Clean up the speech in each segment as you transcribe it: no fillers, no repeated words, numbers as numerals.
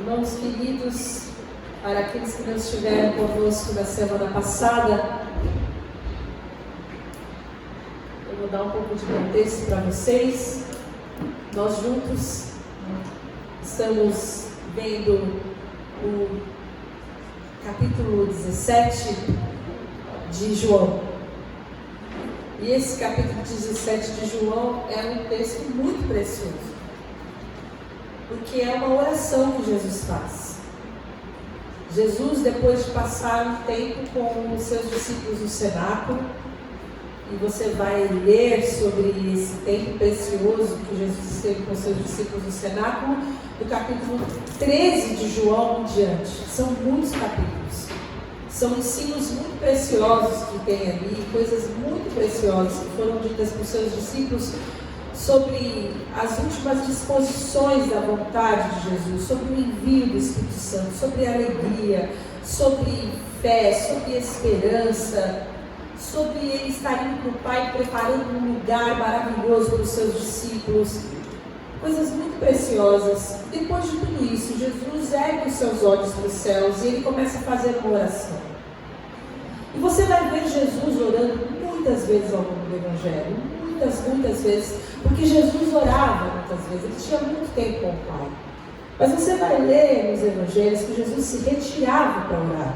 Irmãos queridos, para aqueles que não estiveram conosco na semana passada, eu vou dar um pouco de contexto para vocês. Nós juntos estamos vendo o capítulo 17 de João. E esse capítulo 17 de João é um texto muito precioso, porque é uma oração que Jesus faz. Jesus, depois de passar um tempo com os seus discípulos no cenáculo, e você vai ler sobre esse tempo precioso que Jesus esteve com os seus discípulos no cenáculo, do capítulo 13 de João em diante. São muitos capítulos, são ensinos muito preciosos que tem ali, coisas muito preciosas que foram ditas por seus discípulos sobre as últimas disposições da vontade de Jesus, sobre o envio do Espírito Santo, sobre alegria, sobre fé, sobre esperança, sobre ele estar indo para o Pai, preparando um lugar maravilhoso para os seus discípulos, coisas muito preciosas. Depois de tudo isso, Jesus ergue os seus olhos para os céus e ele começa a fazer uma oração. E você vai ver Jesus orando muitas vezes ao longo do Evangelho, muitas vezes, porque Jesus orava muitas vezes, ele tinha muito tempo com o Pai. Mas você vai ler nos Evangelhos que Jesus se retirava para orar.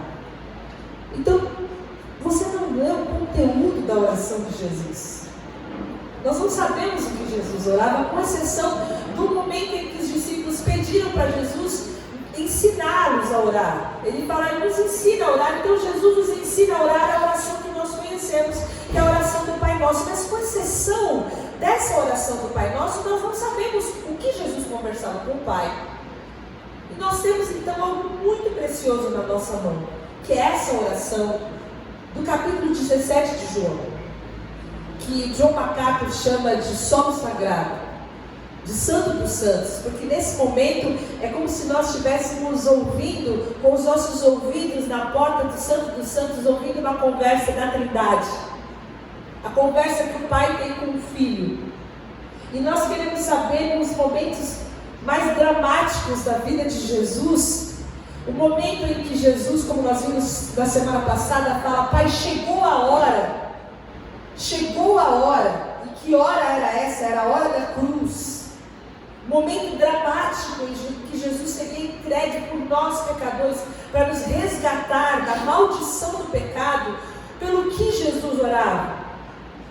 Então, você não lê o conteúdo da oração de Jesus. Nós não sabemos o que Jesus orava, com exceção do momento em que os discípulos pediram para Jesus ensiná-los a orar. Ele fala, ele nos ensina a orar. Então Jesus nos ensina a orar a oração que nós conhecemos, que é a oração do Pai Nosso. Mas com exceção dessa oração do Pai Nosso, nós não sabemos o que Jesus conversava com o Pai. E nós temos então algo muito precioso na nossa mão, que é essa oração do capítulo 17 de João, que John MacArthur chama de sono sagrado, de santo dos santos, porque nesse momento é como se nós estivéssemos ouvindo, com os nossos ouvidos na porta do santo dos santos, ouvindo uma conversa da Trindade, a conversa que o Pai tem com o Filho. E nós queremos saber, nos momentos mais dramáticos da vida de Jesus, o momento em que Jesus, como nós vimos na semana passada, fala, Pai, chegou a hora. E que hora era essa? Era a hora da cruz. Momento dramático em que Jesus seria entregue por nós pecadores, para nos resgatar da maldição do pecado. Pelo que Jesus orava?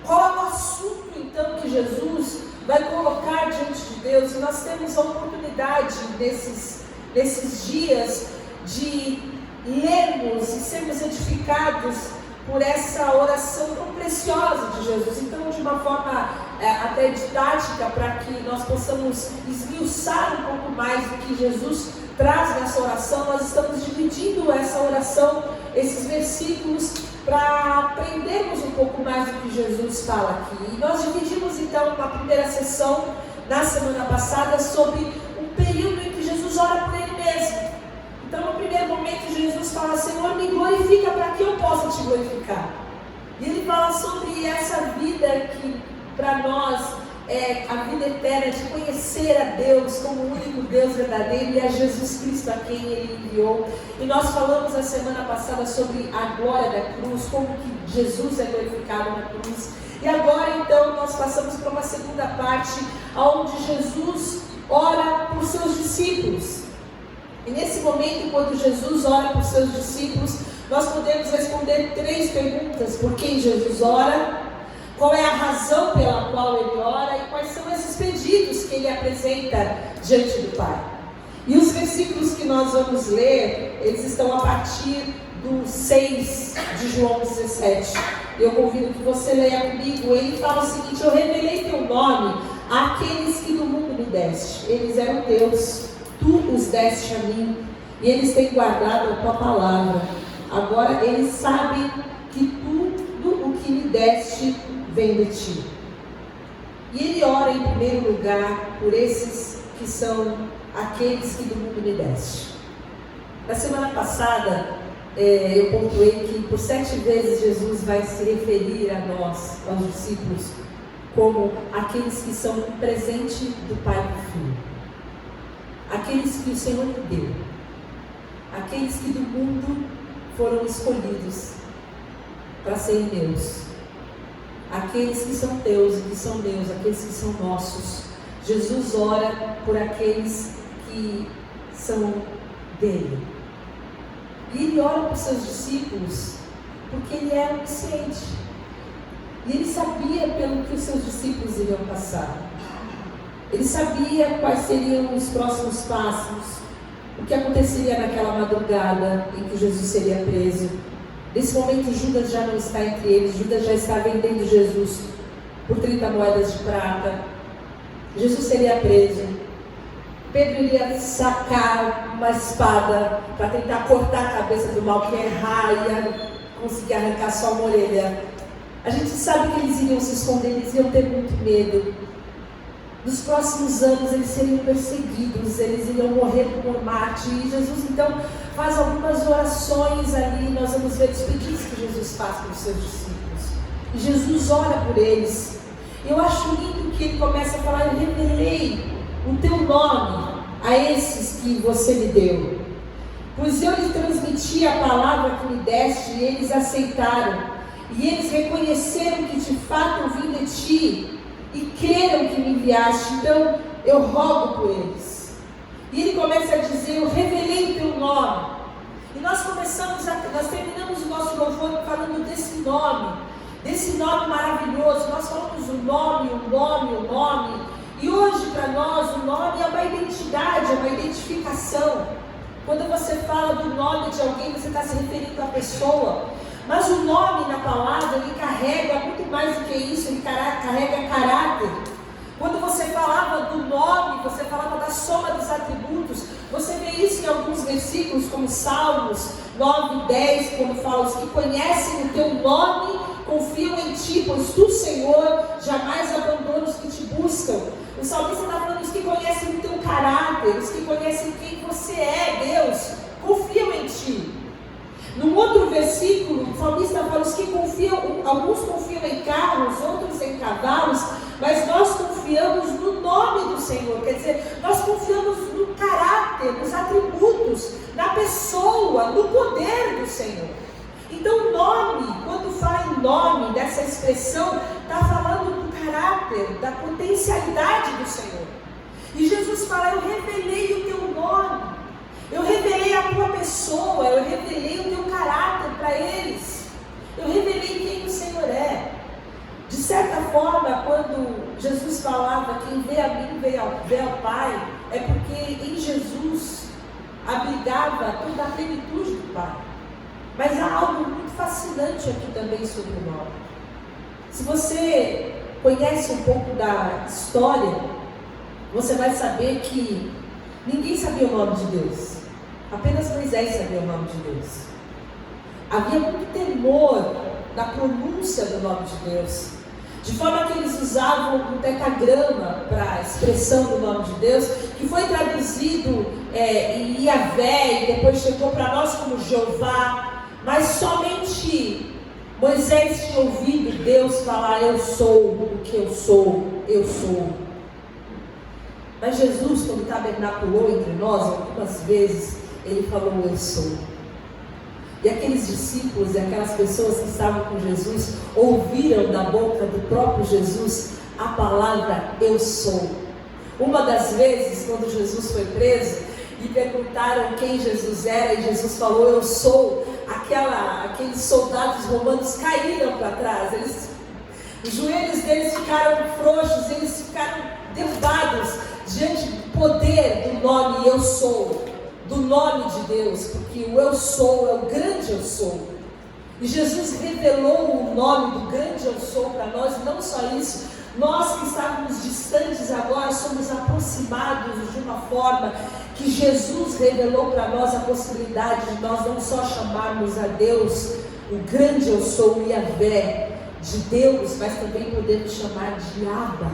Qual é o assunto então que Jesus vai colocar diante de Deus? E nós temos a oportunidade nesses dias de lermos e sermos edificados por essa oração tão preciosa de Jesus. Então, de uma forma até didática, para que nós possamos esmiuçar um pouco mais do que Jesus traz nessa oração, nós estamos dividindo essa oração, esses versículos, para aprendermos um pouco mais do que Jesus fala aqui. E nós dividimos então uma primeira sessão na semana passada sobre um período em que Jesus ora por ele mesmo. Então, no primeiro momento, Jesus fala, Senhor, me glorifica para que eu possa te glorificar. E ele fala sobre essa vida que, para nós, é a vida eterna de conhecer a Deus como o único Deus verdadeiro e a Jesus Cristo a quem Ele enviou. E nós falamos a semana passada sobre a glória da cruz, como que Jesus é glorificado na cruz. E agora, então, nós passamos para uma segunda parte, onde Jesus ora por seus discípulos. E nesse momento, quando Jesus ora por seus discípulos, nós podemos responder 3 perguntas: por quem Jesus ora, qual é a razão pela qual ele ora e quais são esses pedidos que ele apresenta diante do Pai. E os versículos que nós vamos ler, eles estão a partir do 6 de João 17. Eu convido que você leia comigo. Ele fala o seguinte: eu revelei teu nome àqueles que do mundo me deste. Eles eram teus. Tu os deste a mim, e eles têm guardado a tua palavra. Agora eles sabem que tudo o que me deste vem de ti. E ele ora em primeiro lugar por esses que são aqueles que do mundo me deste. Na semana passada, eu pontuei que por 7 vezes Jesus vai se referir a nós, aos discípulos, como aqueles que são o presente do Pai e do Filho. aqueles que o Senhor me deu, aqueles que do mundo foram escolhidos para serem meus, aqueles que são teus e que são meus, aqueles que são nossos. Jesus ora por aqueles que são dele. E ele ora por seus discípulos porque ele era onisciente. E ele sabia pelo que os seus discípulos iriam passar. Ele sabia quais seriam os próximos passos, o que aconteceria naquela madrugada em que Jesus seria preso. Nesse momento Judas já não está entre eles, Judas já está vendendo Jesus por 30 moedas de prata. Jesus seria preso. Pedro iria sacar uma espada para tentar cortar a cabeça do mal, que errar, ia conseguir arrancar só uma orelha. A gente sabe que eles iriam se esconder, eles iam ter muito medo. Nos próximos anos eles seriam perseguidos, eles iriam morrer por mártir. E Jesus então faz algumas orações ali, nós vamos ver os pedidos que Jesus faz para os seus discípulos. E Jesus ora por eles. Eu acho lindo que ele começa a falar: eu revelei o teu nome a esses que você me deu, pois eu lhes transmiti a palavra que me deste, e eles aceitaram, e eles reconheceram que de fato vim de ti, e creram que me enviaste. Então eu rogo por eles. E ele começa a dizer: eu revelei o teu nome. E nós terminamos o nosso louvor falando desse nome maravilhoso. Nós falamos o nome. E hoje para nós o nome é uma identidade, é uma identificação. Quando você fala do nome de alguém, você está se referindo à pessoa. Mas o nome na palavra, ele carrega muito mais do que isso, ele carrega caráter. Quando você falava do nome, você falava da soma dos atributos. Você vê isso em alguns versículos, como Salmos 9, 10, quando fala: os que conhecem o teu nome confiam em ti, pois tu, Senhor, jamais abandona os que te buscam. O salmista está falando: os que conhecem o teu caráter, os que conhecem quem você é, Deus, confiam em ti. Num outro versículo, o salmista fala: os que confiam, alguns confiam em carros, outros em cavalos, mas nós confiamos no nome do Senhor. Quer dizer, nós confiamos no caráter, nos atributos, na pessoa, no poder do Senhor. Então, nome, quando fala em nome, dessa expressão, está falando do caráter, da potencialidade do Senhor. E Jesus fala: eu revelei o teu nome, eu revelei a tua pessoa, eu revelei o teu caráter para eles, eu revelei quem o Senhor é. De certa forma, quando Jesus falava: quem vê a mim vê ao Pai, é porque em Jesus abrigava toda a plenitude do Pai. Mas há algo muito fascinante aqui também sobre o nome. Se você conhece um pouco da história, você vai saber que ninguém sabia o nome de Deus. Apenas Moisés sabia o nome de Deus. Havia muito temor na pronúncia do nome de Deus, de forma que eles usavam um tetragrama para a expressão do nome de Deus, que foi traduzido em Yahvé, e depois chegou para nós como Jeová. Mas somente Moisés tinha ouvido Deus falar: eu sou o que eu sou, eu sou. Mas Jesus, quando tabernaculou entre nós, algumas vezes, ele falou: eu sou. E aqueles discípulos e aquelas pessoas que estavam com Jesus ouviram da boca do próprio Jesus a palavra eu sou. Uma das vezes, quando Jesus foi preso e perguntaram quem Jesus era, e Jesus falou: eu sou, aqueles soldados romanos caíram para trás, os joelhos deles ficaram frouxos, eles ficaram derrubados diante do poder do nome eu sou, do nome de Deus, porque o eu sou é o grande eu sou. E Jesus revelou o nome do grande eu sou para nós. E não só isso, nós que estávamos distantes agora somos aproximados de uma forma que Jesus revelou para nós a possibilidade de nós não só chamarmos a Deus, o grande eu sou, o Yahvé, de Deus, mas também podemos chamar de Abba.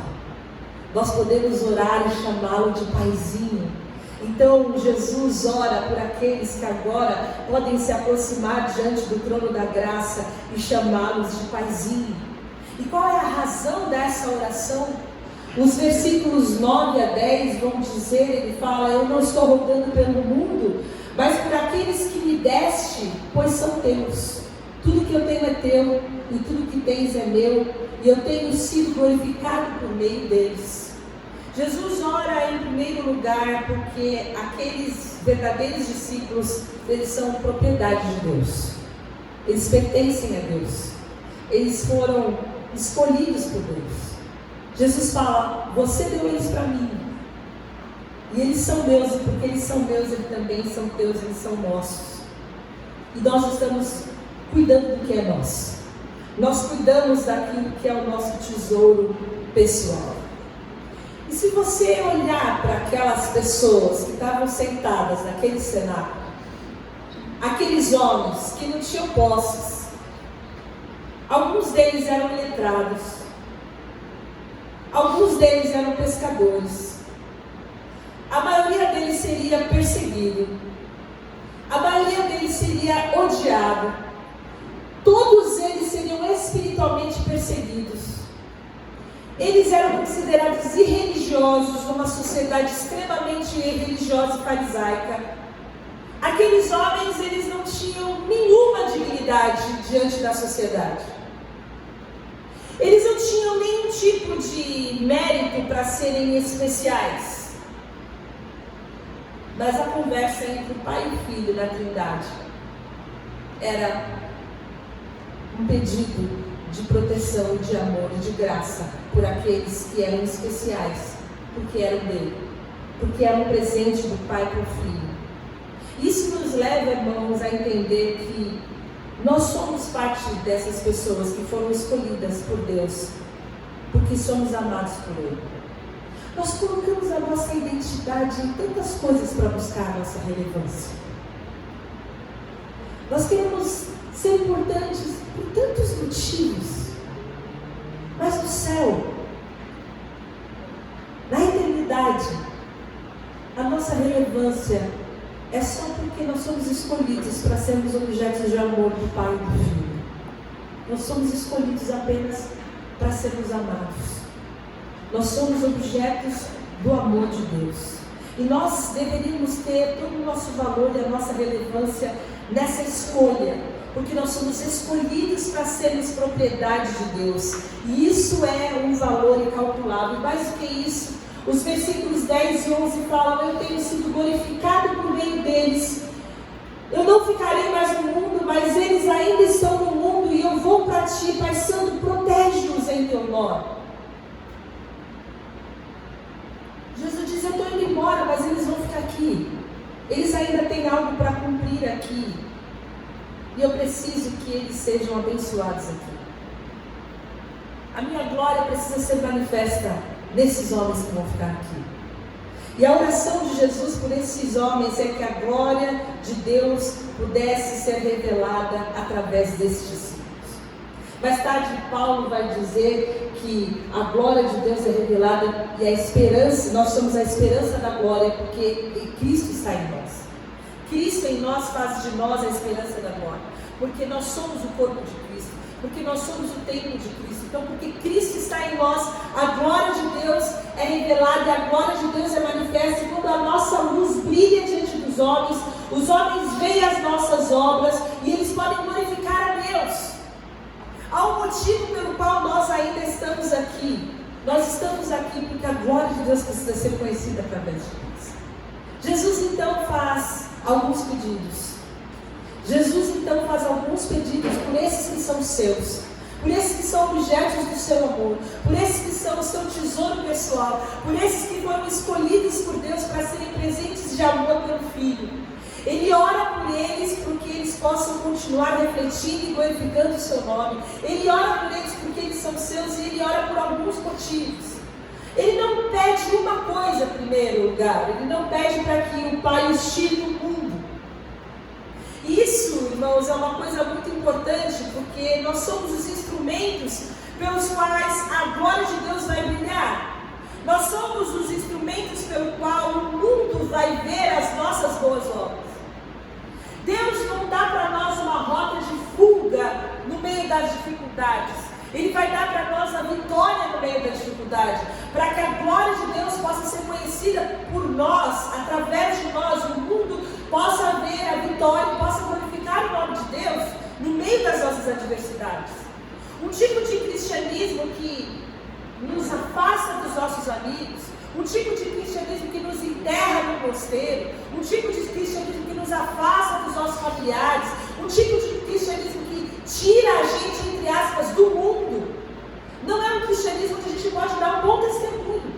Nós podemos orar e chamá-lo de Paizinho. Então Jesus ora por aqueles que agora podem se aproximar diante do trono da graça e chamá-los de Paizinho. E qual é a razão dessa oração? Os versículos 9 a 10 vão dizer, ele fala: eu não estou rodando pelo mundo, mas por aqueles que me deste, pois são teus. Tudo que eu tenho é teu, e tudo que tens é meu, e eu tenho sido glorificado por meio deles. Jesus ora em primeiro lugar porque aqueles verdadeiros discípulos, eles são propriedade de Deus. Eles pertencem a Deus. Eles foram escolhidos por Deus. Jesus fala: você deu eles para mim. E eles são meus, e porque eles são meus, eles também são teus, eles são nossos. E nós estamos cuidando do que é nosso. Nós cuidamos daquilo que é o nosso tesouro pessoal. E se você olhar para aquelas pessoas que estavam sentadas naquele cenáculo, aqueles homens que não tinham posses, alguns deles eram iletrados, alguns deles eram pescadores, a maioria deles seria perseguido, a maioria deles seria odiado, todos eles seriam espiritualmente perseguidos. Eles eram considerados irreligiosos numa sociedade extremamente religiosa e farisaica. Aqueles homens, eles não tinham nenhuma dignidade diante da sociedade. Eles não tinham nenhum tipo de mérito para serem especiais. Mas a conversa entre o Pai e o Filho na Trindade era um pedido de proteção, de amor e de graça por aqueles que eram especiais, porque eram dele, porque eram um presente do Pai para o Filho. Isso nos leva, irmãos, a entender que nós somos parte dessas pessoas que foram escolhidas por Deus, porque somos amados por Ele. Nós colocamos a nossa identidade em tantas coisas para buscar a nossa relevância. Nós queremos ser importantes por tantos motivos, mas no céu, na eternidade, a nossa relevância é só porque nós somos escolhidos para sermos objetos de amor do Pai e do Filho. Nós somos escolhidos apenas para sermos amados. Nós somos objetos do amor de Deus. E nós deveríamos ter todo o nosso valor e a nossa relevância nessa escolha, porque nós somos escolhidos para sermos propriedade de Deus. E isso é um valor incalculável. E mais do que isso, os versículos 10 e 11 falam: eu tenho sido glorificado por meio deles. Eu não ficarei mais no mundo, mas eles ainda estão no mundo, e eu vou para ti. Pai Santo, protege-os em teu nome. Jesus diz: eu estou indo embora, mas eles vão ficar aqui. Eles ainda têm algo para cumprir aqui. E eu preciso que eles sejam abençoados aqui. A minha glória precisa ser manifesta nesses homens que vão ficar aqui. E a oração de Jesus por esses homens é que a glória de Deus pudesse ser revelada através desses discípulos. Mais tarde, Paulo vai dizer que a glória de Deus é revelada e a esperança, nós somos a esperança da glória, porque Cristo está em nós. Cristo em nós faz de nós a esperança da glória, porque nós somos o corpo de Cristo, porque nós somos o templo de Cristo. Então, porque Cristo está em nós, a glória de Deus é revelada e a glória de Deus é manifesta. E quando a nossa luz brilha diante dos homens, os homens veem as nossas obras e eles podem glorificar a Deus. Há um motivo pelo qual nós ainda estamos aqui. Nós estamos aqui porque a glória de Deus precisa ser conhecida através de nós. Jesus então faz alguns pedidos. Jesus então faz alguns pedidos por esses que são seus, por esses que são objetos do seu amor, por esses que são o seu tesouro pessoal, por esses que foram escolhidos por Deus para serem presentes de amor pelo Filho. Ele ora por eles porque eles possam continuar refletindo e glorificando o seu nome. Ele ora por eles porque eles são seus, e ele ora por alguns motivos. Ele não pede uma coisa em primeiro lugar, ele não pede para que o Pai os tire do mundo. Isso, irmãos, é uma coisa muito importante, porque nós somos os instrumentos pelos quais a glória de Deus vai brilhar. Nós somos os instrumentos pelo qual o mundo vai ver as nossas boas obras. Deus não dá para nós uma rota de fuga no meio das dificuldades. Ele vai dar para nós a vitória no meio da dificuldade, para que a conhecida por nós, através de nós, o mundo possa ver a vitória, possa glorificar o nome de Deus no meio das nossas adversidades. Um tipo de cristianismo que nos afasta dos nossos amigos, um tipo de cristianismo que nos enterra no mosteiro, um tipo de cristianismo que nos afasta dos nossos familiares, um tipo de cristianismo que tira a gente, entre aspas, do mundo. Não é um cristianismo que a gente pode dar um bom testemunho.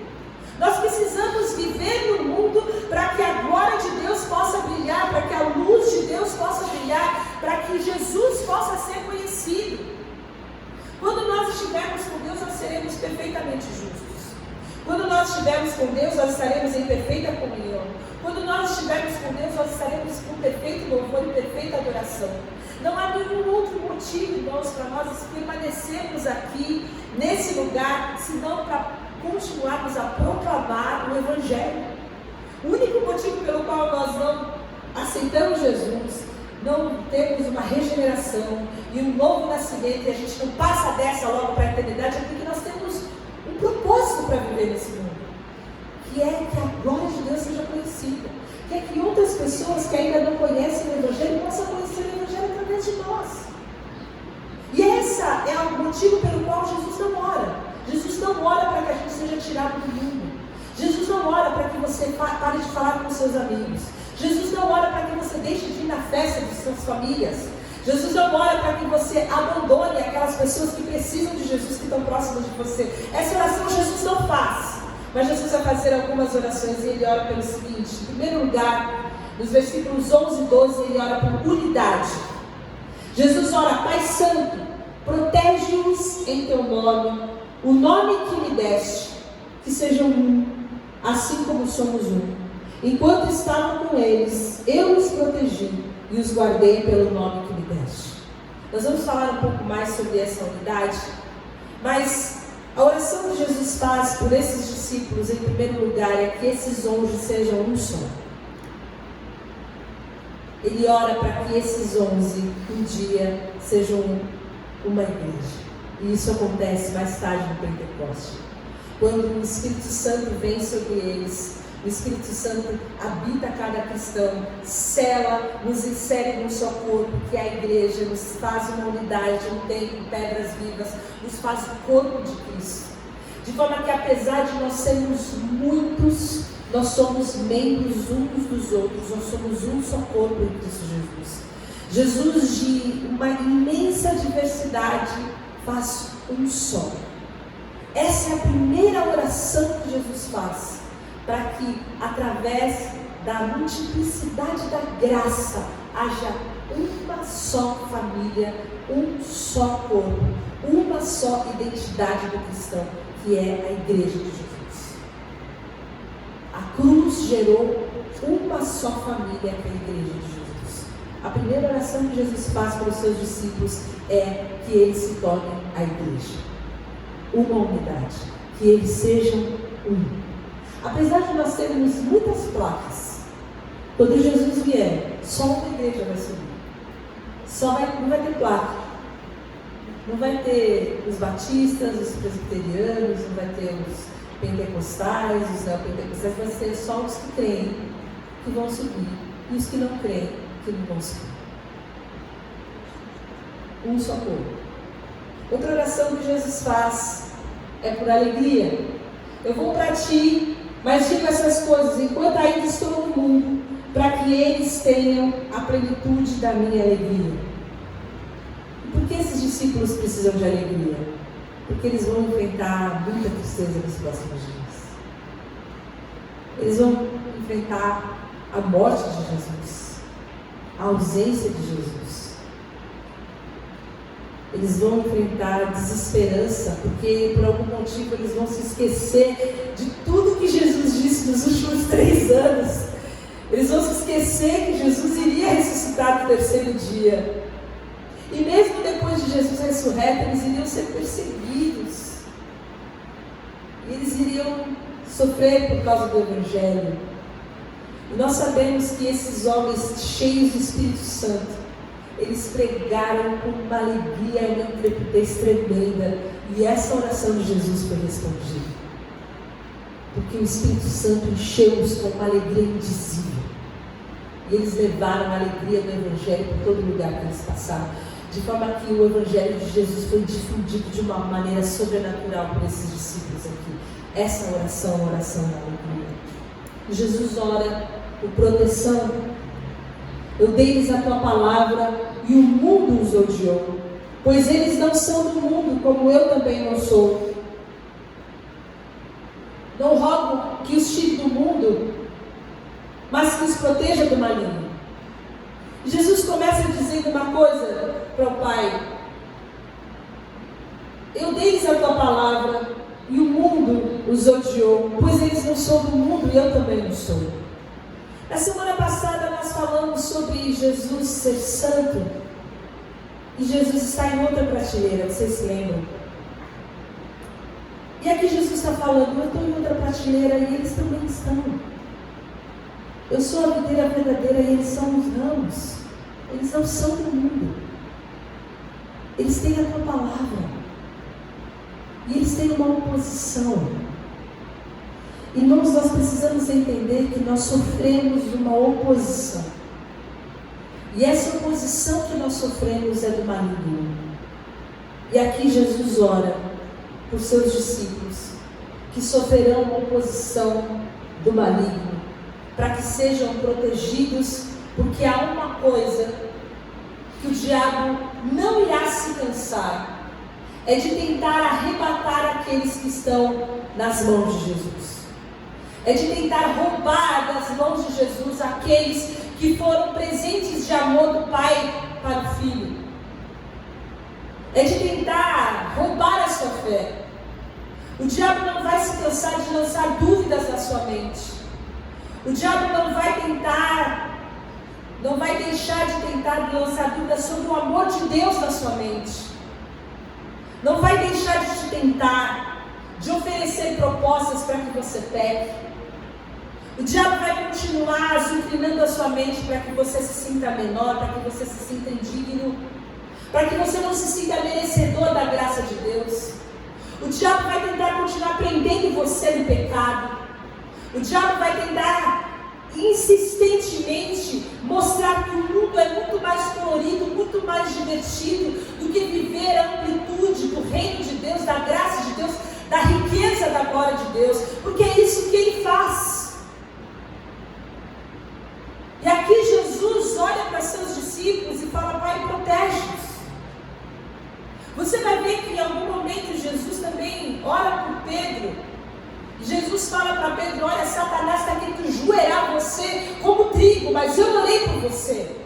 Nós precisamos viver no mundo para que a glória de Deus possa brilhar, para que a luz de Deus possa brilhar, para que Jesus possa ser conhecido. Quando nós estivermos com Deus, nós seremos perfeitamente justos. Quando nós estivermos com Deus, nós estaremos em perfeita comunhão. Quando nós estivermos com Deus, nós estaremos com perfeito louvor e perfeita adoração. Não há nenhum outro motivo, irmãos, para nós permanecermos aqui, nesse lugar, senão para continuarmos a proclamar o Evangelho. O único motivo pelo qual nós não aceitamos Jesus, não temos uma regeneração e um novo nascimento, e a gente não passa dessa logo para a eternidade, é porque nós temos um propósito para viver nesse mundo, que é que a glória de Deus seja conhecida, que é que outras pessoas que ainda não conhecem o Evangelho possam conhecer o Evangelho através de nós. E esse é o motivo pelo qual Jesus não ora. Jesus não ora para que a gente seja tirado do mundo. Jesus não ora para que você pare de falar com seus amigos. Jesus não ora para que você deixe de ir na festa de suas famílias. Jesus não ora para que você abandone aquelas pessoas que precisam de Jesus, que estão próximas de você. Essa oração Jesus não faz. Mas Jesus vai fazer algumas orações e ele ora pelo seguinte: em primeiro lugar, nos versículos 11 e 12, ele ora por unidade. Jesus ora: Pai Santo, protege-os em teu nome, o nome que me deste, que sejam um, assim como somos um. Enquanto estavam com eles, eu os protegi e os guardei pelo nome que me deste. Nós vamos falar um pouco mais sobre essa unidade, mas a oração que Jesus faz por esses discípulos, em primeiro lugar, é que esses 11 sejam um só. Ele ora para que esses 11 um dia sejam uma igreja. E isso acontece mais tarde no Pentecoste, quando o Espírito Santo vem sobre eles. O Espírito Santo habita cada cristão, sela, nos insere num só corpo, que é a igreja, nos faz uma unidade, um templo, pedras vivas, nos faz o corpo de Cristo. De forma que, apesar de nós sermos muitos, nós somos membros uns dos outros, nós somos um só corpo em Cristo Jesus. Jesus, de uma imensa diversidade, faz um só. Essa é a primeira oração que Jesus faz, para que, através da multiplicidade da graça, haja uma só família, um só corpo, uma só identidade do cristão, que é a igreja de Jesus. A cruz gerou uma só família, que é a igreja de Jesus. A primeira oração que Jesus faz para os seus discípulos é que eles se tornem a igreja, uma unidade, que eles sejam um. Apesar de nós termos muitas placas, quando Jesus vier, só uma igreja vai subir. Não vai ter placa. Não vai ter os batistas, os presbiterianos, não vai ter os pentecostais, os neopentecostais, vai ser só os que creem que vão subir e os que não creem que não vão subir. Um só povo. Outra oração que Jesus faz é por alegria. Eu vou para ti, mas digo essas coisas enquanto ainda estou no mundo, para que eles tenham a plenitude da minha alegria. E por que esses discípulos precisam de alegria? Porque eles vão enfrentar muita tristeza nos próximos dias. Eles vão enfrentar a morte de Jesus, a ausência de Jesus. Eles vão enfrentar desesperança, porque por algum motivo eles vão se esquecer de tudo que Jesus disse nos últimos 3 anos. Eles vão se esquecer que Jesus iria ressuscitar no terceiro dia. E mesmo depois de Jesus ressurreto, eles iriam ser perseguidos. E eles iriam sofrer por causa do Evangelho. E nós sabemos que esses homens cheios do Espírito Santo, eles pregaram com uma alegria e uma intrepidez tremenda. E essa oração de Jesus foi respondida. porque o Espírito Santo encheu-os com uma alegria indizível. E eles levaram a alegria do Evangelho por todo lugar que eles passaram. De forma que o Evangelho de Jesus foi difundido de uma maneira sobrenatural por esses discípulos aqui. Essa oração é a oração da alegria. Jesus ora por proteção. Eu dei-lhes a tua palavra e o mundo os odiou, pois eles não são do mundo, como eu também não sou. Não rogo que os tire do mundo, mas que os proteja do maligno. Jesus começa dizendo uma coisa para o Pai: eu dei-lhes a tua palavra e o mundo os odiou, pois eles não são do mundo e eu também não sou. Na semana passada nós falamos sobre Jesus ser santo, e Jesus está em outra prateleira, vocês se lembram? E aqui Jesus está falando: eu estou em outra prateleira e eles também estão. Eu sou a videira verdadeira e eles são os ramos. Eles não são do mundo. Eles têm a tua palavra. E eles têm uma oposição. Irmãos, nós precisamos entender que nós sofremos uma oposição. E essa oposição que nós sofremos é do maligno. E aqui Jesus ora por seus discípulos, que sofrerão uma oposição do maligno, para que sejam protegidos, porque há uma coisa que o diabo não irá se cansar, é de tentar arrebatar aqueles que estão nas mãos de Jesus. É de tentar roubar das mãos de Jesus aqueles que foram presentes de amor do Pai para o Filho. É de tentar roubar a sua fé. O diabo não vai se cansar de lançar dúvidas na sua mente. O diabo não vai deixar de tentar lançar dúvidas sobre o amor de Deus na sua mente. Não vai deixar de te tentar, de oferecer propostas para que você peque. O diabo vai continuar inclinando a sua mente para que você se sinta menor, para que você se sinta indigno, para que você não se sinta merecedor da graça de Deus. O diabo vai tentar continuar prendendo você no pecado. O diabo vai tentar insistentemente mostrar que o mundo é muito mais colorido, muito mais divertido do que viver a amplitude do reino de Deus, da graça de Deus, da riqueza da glória de Deus, porque é isso que ele faz. E aqui Jesus olha para seus discípulos e fala: Pai, protege-os. Você vai ver que em algum momento Jesus também ora por Pedro. Jesus fala para Pedro: olha, Satanás está querendo enjoeirar você como trigo, mas eu orei por você.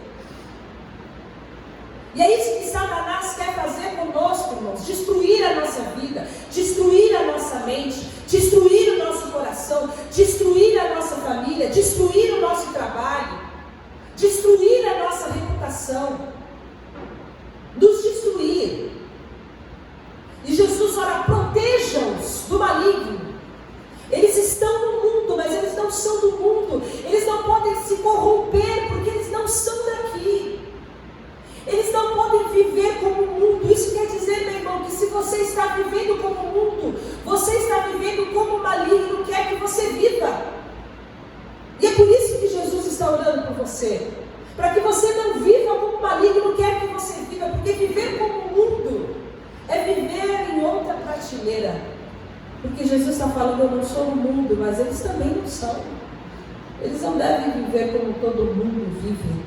E é isso que Satanás quer fazer conosco, irmãos: destruir a nossa vida, destruir a nossa mente, destruir o nosso coração, destruir a nossa família, destruir o nosso trabalho, destruir a nossa reputação, nos destruir. E Jesus ora: protejam-os do maligno. Eles estão no mundo, mas eles não são do mundo. Eles não podem se corromper, porque eles não são daqui. Eles não podem viver como o mundo. Isso quer dizer, meu irmão, que se você está vivendo como o mundo, você está vivendo como o maligno quer que você viva. E é por isso que Jesus está orando por você, para que você não viva como o maligno quer que você viva, porque viver como o mundo é viver em outra prateleira. Porque Jesus está falando: eu não sou do mundo, mas eles também não são. Eles não devem viver como todo mundo vive.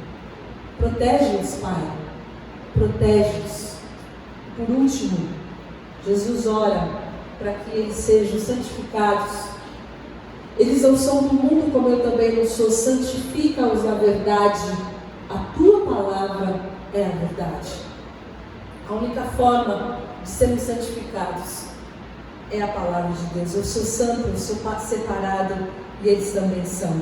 Protege-os, Pai. Protege-os. Por último, Jesus ora para que eles sejam santificados. Eles não são do mundo, como eu também não sou. Santifica-os na verdade. A tua palavra é a verdade. A única forma de sermos santificados é a palavra de Deus. Eu sou santo, eu sou separado, e eles também são.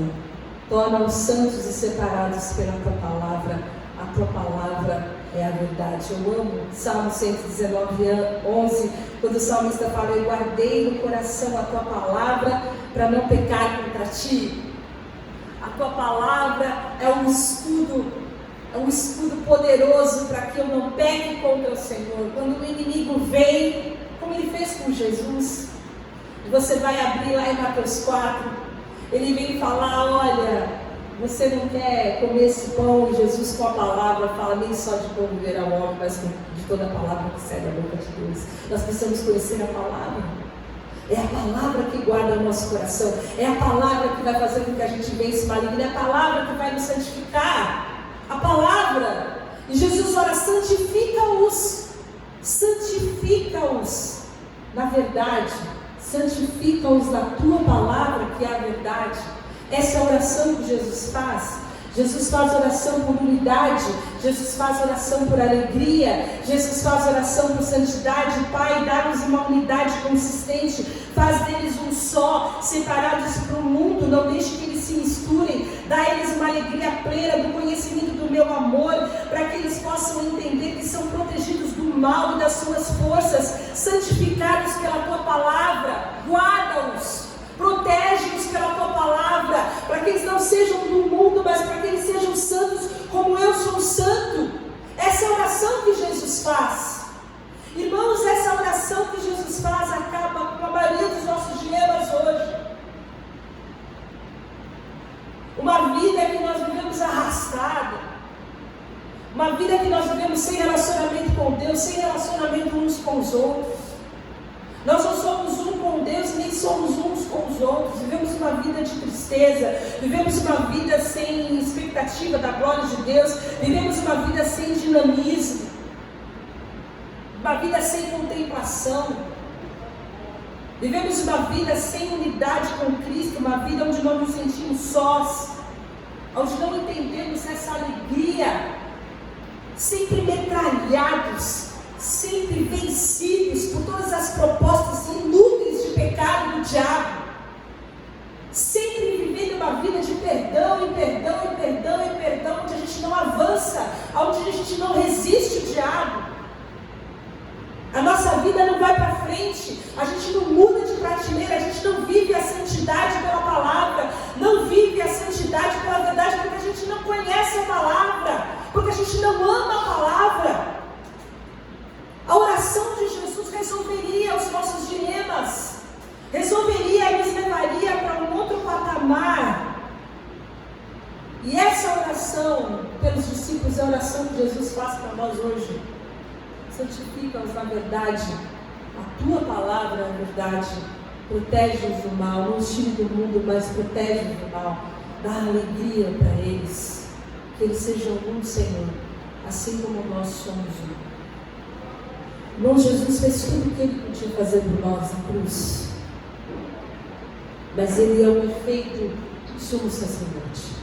Torna-os santos e separados pela tua palavra. A tua palavra é a verdade. Eu amo Salmo 119, 11, quando o salmista fala: eu guardei no coração a tua palavra para não pecar contra ti. A tua palavra é um escudo poderoso para que eu não peque contra o Senhor. Quando o inimigo vem, como ele fez com Jesus, E você vai abrir lá em Mateus 4, ele vem falar, olha, você não quer comer esse pão? E Jesus com a palavra fala, nem só de pão viverá o homem, mas de toda a palavra que sai da boca de Deus. Nós precisamos conhecer a palavra. É a palavra que guarda o nosso coração. É a palavra que vai fazer com que a gente vença o maligno. É a palavra que vai nos santificar. A palavra. E Jesus ora, santifica-os. Santifica-os na verdade. Santifica-os na tua palavra, que é a verdade. Essa é a oração que Jesus faz. Jesus faz oração por unidade, Jesus faz oração por alegria, Jesus faz oração por santidade. Pai, dá-nos uma unidade consistente, faz deles um só, separados para o mundo, não deixe que eles se misturem, dá a eles uma alegria plena do conhecimento do meu amor, para que eles possam entender que são protegidos do mal e das suas forças, santificados pela tua palavra, guarda-os. Protege-os pela tua palavra, para que eles não sejam do mundo, mas para que eles sejam santos, como eu sou santo. Essa é a oração que Jesus faz. Irmãos, essa oração que Jesus faz acaba com a maioria dos nossos dilemas hoje. Uma vida que nós vivemos arrastada, uma vida que nós vivemos sem relacionamento com Deus, sem relacionamento uns com os outros. Nós não somos um com Deus, nem somos uns com os outros. Vivemos uma vida de tristeza, vivemos uma vida sem expectativa da glória de Deus, vivemos uma vida sem dinamismo, uma vida sem contemplação, vivemos uma vida sem unidade com Cristo, uma vida onde não nos sentimos sós, onde não entendemos essa alegria, sempre metralhados, sempre vencidos por todas as propostas inúteis de pecado do diabo, sempre vivendo uma vida de perdão e perdão e perdão e perdão, onde a gente não avança, onde a gente não resiste o diabo. A nossa vida não vai para frente, a gente não muda de prateleira, a gente não vive a santidade pela palavra, não vive a santidade pela verdade, porque a gente não conhece a palavra, porque a gente não ama a palavra. A oração de Jesus resolveria os nossos dilemas, resolveria e nos levaria para um outro patamar. E essa oração pelos discípulos é a oração que Jesus faz para nós hoje. Santifica-os na verdade, a tua palavra é a verdade, protege-os do mal, não os tire do mundo, mas protege-os do mal, dá alegria para eles, que eles sejam um, Senhor, assim como nós somos um. Irmão, Jesus fez tudo o que Ele podia fazer por nós na cruz. Mas Ele é o perfeito sumo sacerdote.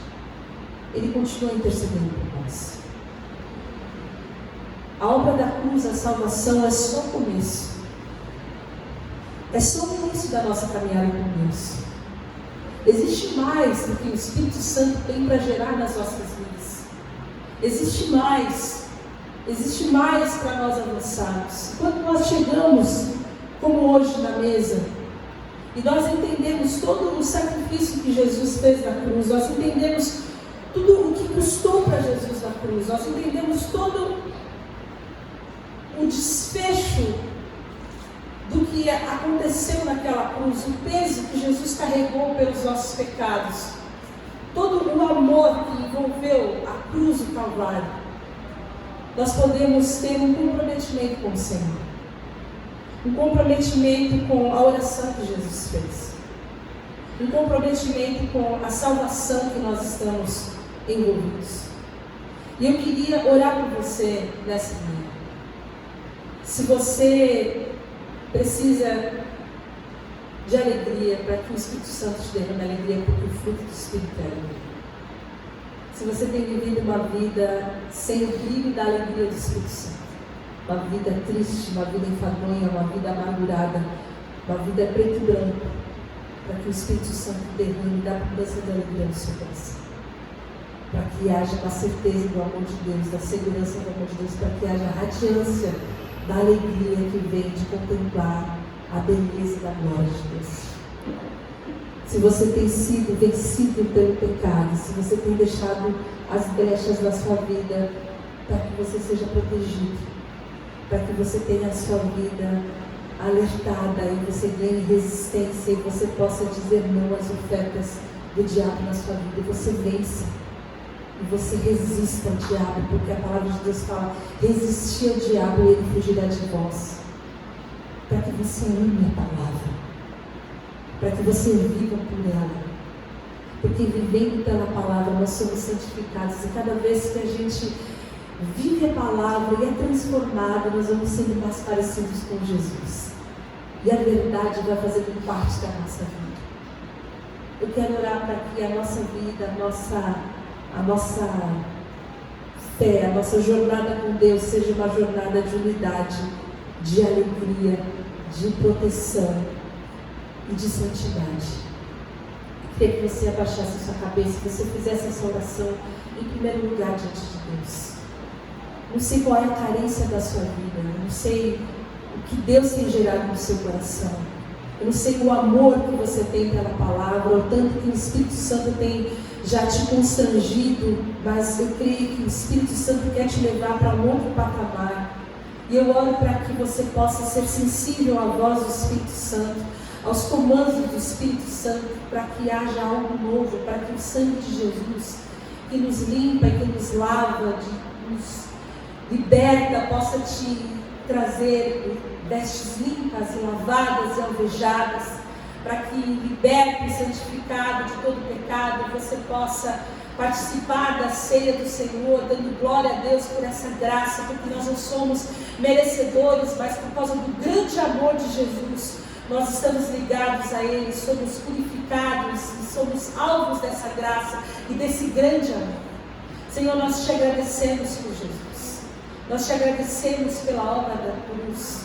Ele continua intercedendo por nós. A obra da cruz, a salvação, é só o começo. É só o início da nossa caminhada com Deus. Existe mais do que o Espírito Santo tem para gerar nas nossas vidas. Existe mais. Existe mais para nós avançarmos. Quando nós chegamos, como hoje na mesa, e nós entendemos todo o sacrifício que Jesus fez na cruz, nós entendemos tudo o que custou para Jesus na cruz, nós entendemos todo o desfecho do que aconteceu naquela cruz, o peso que Jesus carregou pelos nossos pecados, todo o amor que envolveu a cruz do Calvário. Nós podemos ter um comprometimento com o Senhor, um comprometimento com a oração que Jesus fez, um comprometimento com a salvação que nós estamos envolvidos. E eu queria orar por você nessa manhã. Se você precisa de alegria, para que o Espírito Santo te derrame alegria, porque o fruto do Espírito é alegria. Se você tem vivido uma vida sem o brilho da alegria do Espírito Santo, uma vida triste, uma vida enfadonha, uma vida amargurada, uma vida preto e branco, para que o Espírito Santo derrame da abundância da alegria no seu coração, para que haja uma certeza do amor de Deus, da segurança do amor de Deus, para que haja radiância da alegria que vem de contemplar a beleza da glória de Deus. Se você tem sido vencido pelo pecado, se você tem deixado as brechas da sua vida para que você seja protegido, para que você tenha a sua vida alertada e você ganhe resistência e você possa dizer não às ofertas do diabo na sua vida. Você vença e você resista ao diabo, porque a palavra de Deus fala: resistir ao diabo e ele fugirá de vós. Para que você ame a palavra, para que você viva por ela, porque vivendo pela palavra nós somos santificados, e cada vez que a gente vive a palavra e é transformado, nós vamos sendo mais parecidos com Jesus, e a verdade vai fazendo parte da nossa vida. Eu quero orar para que a nossa vida, a nossa fé, a nossa jornada com Deus seja uma jornada de unidade, de alegria, de proteção e de santidade. Queria que você abaixasse a sua cabeça, que você fizesse essa oração em primeiro lugar diante de Deus. Não sei qual é a carência da sua vida, eu não sei o que Deus tem gerado no seu coração, eu não sei o amor que você tem pela palavra, ou tanto que o Espírito Santo tem já te constrangido, mas eu creio que o Espírito Santo quer te levar para um outro patamar. E eu oro para que você possa ser sensível à voz do Espírito Santo, aos comandos do Espírito Santo, para que haja algo novo, para que o sangue de Jesus, que nos limpa e que nos lava, nos liberta, possa te trazer vestes limpas e lavadas e alvejadas, para que, liberto e santificado de todo pecado, você possa participar da ceia do Senhor, dando glória a Deus por essa graça, porque nós não somos merecedores, mas por causa do grande amor de Jesus, nós estamos ligados a Ele, somos purificados e somos alvos dessa graça e desse grande amor. Senhor, nós te agradecemos por Jesus, nós te agradecemos pela obra da cruz,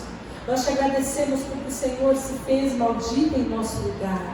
nós te agradecemos porque o Senhor se fez maldito em nosso lugar.